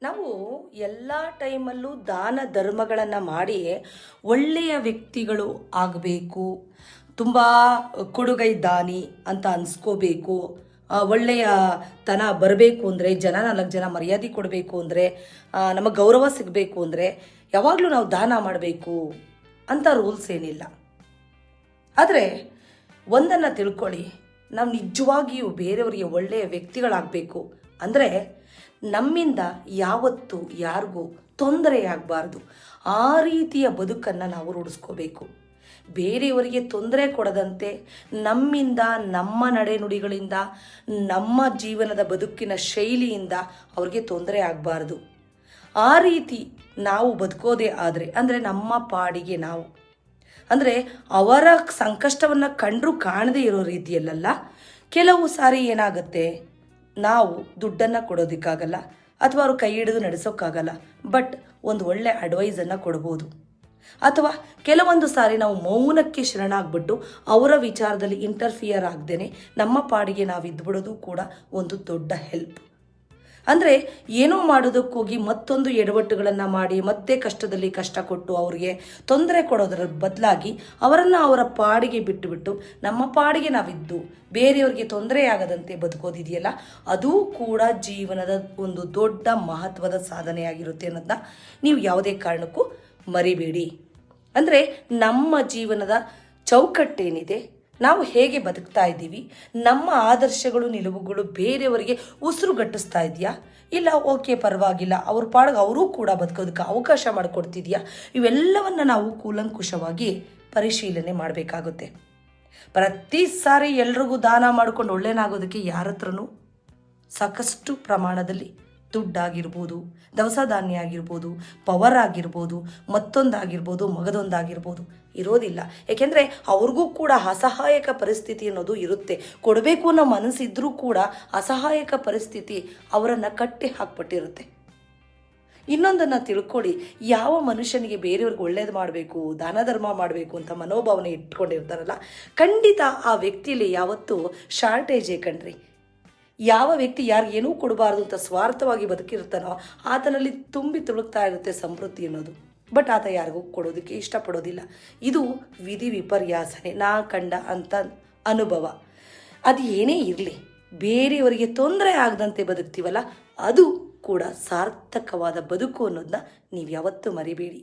ನಾವು ಎಲ್ಲ ಟೈಮಲ್ಲೂ ದಾನ ಧರ್ಮಗಳನ್ನು ಮಾಡಿ ಒಳ್ಳೆಯ ವ್ಯಕ್ತಿಗಳು ಆಗಬೇಕು, ತುಂಬ ಕೊಡುಗೈ ದಾನಿ ಅಂತ ಅನ್ಸ್ಕೋಬೇಕು, ಒಳ್ಳೆಯ ತನ ಬರಬೇಕು ಅಂದರೆ, ಜನ 4 ಜನ ಮರ್ಯಾದೆ ಕೊಡಬೇಕು ಅಂದರೆ, ನಮಗೆ ಗೌರವ ಸಿಗಬೇಕು ಅಂದರೆ ಯಾವಾಗಲೂ ನಾವು ದಾನ ಮಾಡಬೇಕು ಅಂತ ರೂಲ್ಸ್ ಏನಿಲ್ಲ. ಆದರೆ ಒಂದನ್ನು ತಿಳ್ಕೊಳ್ಳಿ, ನಾವು ನಿಜವಾಗಿಯೂ ಬೇರೆಯವರಿಗೆ ಒಳ್ಳೆಯ ವ್ಯಕ್ತಿಗಳಾಗಬೇಕು ಅಂದರೆ ನಮ್ಮಿಂದ ಯಾವತ್ತೂ ಯಾರಿಗೂ ತೊಂದರೆಯಾಗಬಾರ್ದು. ಆ ರೀತಿಯ ಬದುಕನ್ನು ನಾವು ರೂಢಿಸ್ಕೋಬೇಕು. ಬೇರೆಯವರಿಗೆ ತೊಂದರೆ ಕೊಡದಂತೆ ನಮ್ಮಿಂದ, ನಮ್ಮ ನಡೆನುಡಿಗಳಿಂದ, ನಮ್ಮ ಜೀವನದ ಬದುಕಿನ ಶೈಲಿಯಿಂದ ಅವ್ರಿಗೆ ತೊಂದರೆ ಆಗಬಾರ್ದು. ಆ ರೀತಿ ನಾವು ಬದುಕೋದೇ ಆದರೆ, ಅಂದರೆ ನಮ್ಮ ಪಾಡಿಗೆ ನಾವು, ಅಂದರೆ ಅವರ ಸಂಕಷ್ಟವನ್ನು ಕಂಡರೂ ಕಾಣದೇ ಇರೋ ರೀತಿಯಲ್ಲ. ಕೆಲವು ಸಾರಿ ಏನಾಗುತ್ತೆ, ನಾವು ದುಡ್ಡನ್ನು ಕೊಡೋದಕ್ಕಾಗಲ್ಲ ಅಥವಾ ಅವರು ಕೈ ಹಿಡಿದು ನಡೆಸೋಕ್ಕಾಗಲ್ಲ, ಬಟ್ ಒಂದು ಒಳ್ಳೆ ಅಡ್ವೈಸನ್ನು ಕೊಡ್ಬೋದು. ಅಥವಾ ಕೆಲವೊಂದು ಸಾರಿ ನಾವು ಮೌನಕ್ಕೆ ಶರಣಾಗ್ಬಿಟ್ಟು ಅವರ ವಿಚಾರದಲ್ಲಿ ಇಂಟರ್ಫಿಯರ್ ಆಗದೇನೆ ನಮ್ಮ ಪಾಡಿಗೆ ನಾವು ಇದ್ಬಿಡೋದು ಕೂಡ ಒಂದು ದೊಡ್ಡ ಹೆಲ್ಪ್. ಅಂದರೆ ಏನೋ ಮಾಡೋದಕ್ಕೋಗಿ ಮತ್ತೊಂದು ಎಡವಟ್ಟುಗಳನ್ನು ಮಾಡಿ ಮತ್ತೆ ಕಷ್ಟದಲ್ಲಿ ಕಷ್ಟ ಕೊಟ್ಟು ಅವ್ರಿಗೆ ತೊಂದರೆ ಕೊಡೋದರ ಬದಲಾಗಿ ಅವರನ್ನು ಅವರ ಪಾಡಿಗೆ ಬಿಟ್ಟುಬಿಟ್ಟು ನಮ್ಮ ಪಾಡಿಗೆ ನಾವಿದ್ದು ಬೇರೆಯವ್ರಿಗೆ ತೊಂದರೆ ಆಗದಂತೆ ಬದುಕೋದಿದೆಯಲ್ಲ, ಅದೂ ಕೂಡ ಜೀವನದ ಒಂದು ದೊಡ್ಡ ಮಹತ್ವದ ಸಾಧನೆಯಾಗಿರುತ್ತೆ ಅನ್ನೋದನ್ನ ನೀವು ಯಾವುದೇ ಕಾರಣಕ್ಕೂ ಮರಿಬೇಡಿ. ಅಂದರೆ ನಮ್ಮ ಜೀವನದ ಚೌಕಟ್ಟೇನಿದೆ, ನಾವು ಹೇಗೆ ಬದುಕ್ತಾ ಇದ್ದೀವಿ, ನಮ್ಮ ಆದರ್ಶಗಳು ನಿಲುವುಗಳು ಬೇರೆಯವರಿಗೆ ಉಸಿರುಗಟ್ಟಿಸ್ತಾ ಇದೆಯಾ, ಇಲ್ಲ ಓಕೆ ಪರವಾಗಿಲ್ಲ ಅವ್ರ ಪಾಡಿಗೆ ಅವರೂ ಕೂಡ ಬದುಕೋದಕ್ಕೆ ಅವಕಾಶ ಮಾಡಿಕೊಡ್ತಿದೆಯಾ, ಇವೆಲ್ಲವನ್ನು ನಾವು ಕೂಲಂಕುಷವಾಗಿ ಪರಿಶೀಲನೆ ಮಾಡಬೇಕಾಗುತ್ತೆ. ಪ್ರತಿ ಸಾರಿ ಎಲ್ರಿಗೂ ದಾನ ಮಾಡಿಕೊಂಡು ಒಳ್ಳೆಯನಾಗೋದಕ್ಕೆ ಯಾರ ಹತ್ರನೂ ಸಾಕಷ್ಟು ಪ್ರಮಾಣದಲ್ಲಿ ದುಡ್ಡಾಗಿರ್ಬೋದು, ದವಸ ಧಾನ್ಯ ಆಗಿರ್ಬೋದು, ಪವರ್ ಆಗಿರ್ಬೋದು, ಮತ್ತೊಂದಾಗಿರ್ಬೋದು, ಮಗದೊಂದಾಗಿರ್ಬೋದು ಇರೋದಿಲ್ಲ. ಏಕೆಂದರೆ ಅವ್ರಿಗೂ ಕೂಡ ಅಸಹಾಯಕ ಪರಿಸ್ಥಿತಿ ಅನ್ನೋದು ಇರುತ್ತೆ. ಕೊಡಬೇಕು ಅನ್ನೋ ಮನಸ್ಸಿದ್ರೂ ಕೂಡ ಅಸಹಾಯಕ ಪರಿಸ್ಥಿತಿ ಅವರನ್ನು ಕಟ್ಟಿ ಹಾಕ್ಬಿಟ್ಟಿರುತ್ತೆ. ಇನ್ನೊಂದನ್ನು ತಿಳ್ಕೊಳ್ಳಿ, ಯಾವ ಮನುಷ್ಯನಿಗೆ ಬೇರೆಯವ್ರಿಗೆ ಒಳ್ಳೇದು ಮಾಡಬೇಕು, ದಾನ ಧರ್ಮ ಮಾಡಬೇಕು ಅಂತ ಮನೋಭಾವನೆ ಇಟ್ಕೊಂಡಿರ್ತಾರಲ್ಲ, ಖಂಡಿತ ಆ ವ್ಯಕ್ತಿಯಲ್ಲಿ ಯಾವತ್ತೂ ಶಾರ್ಟೇಜೇ ಕಣ್ರಿ. ಯಾವ ವ್ಯಕ್ತಿ ಯಾರಿಗೇನೂ ಕೊಡಬಾರ್ದು ಅಂತ ಸ್ವಾರ್ಥವಾಗಿ ಬದುಕಿರ್ತಾನೋ ಆತನಲ್ಲಿ ತುಂಬಿ ತುಳುಕ್ತಾ ಇರುತ್ತೆ ಸಮೃದ್ಧಿ ಅನ್ನೋದು. ಬಟ್ ಆತ ಯಾರಿಗೂ ಕೊಡೋದಕ್ಕೆ ಇಷ್ಟಪಡೋದಿಲ್ಲ. ಇದು ವಿಧಿ ವಿಪರ್ಯಾಸನೆ, ನಾ ಕಂಡ ಅಂತ ಅನುಭವ. ಅದು ಏನೇ ಇರಲಿ, ಬೇರೆಯವರಿಗೆ ತೊಂದರೆ ಆಗದಂತೆ ಬದುಕ್ತೀವಲ್ಲ, ಅದು ಕೂಡ ಸಾರ್ಥಕವಾದ ಬದುಕು ಅನ್ನೋದನ್ನ ನೀವು ಯಾವತ್ತೂ ಮರಿಬೇಡಿ.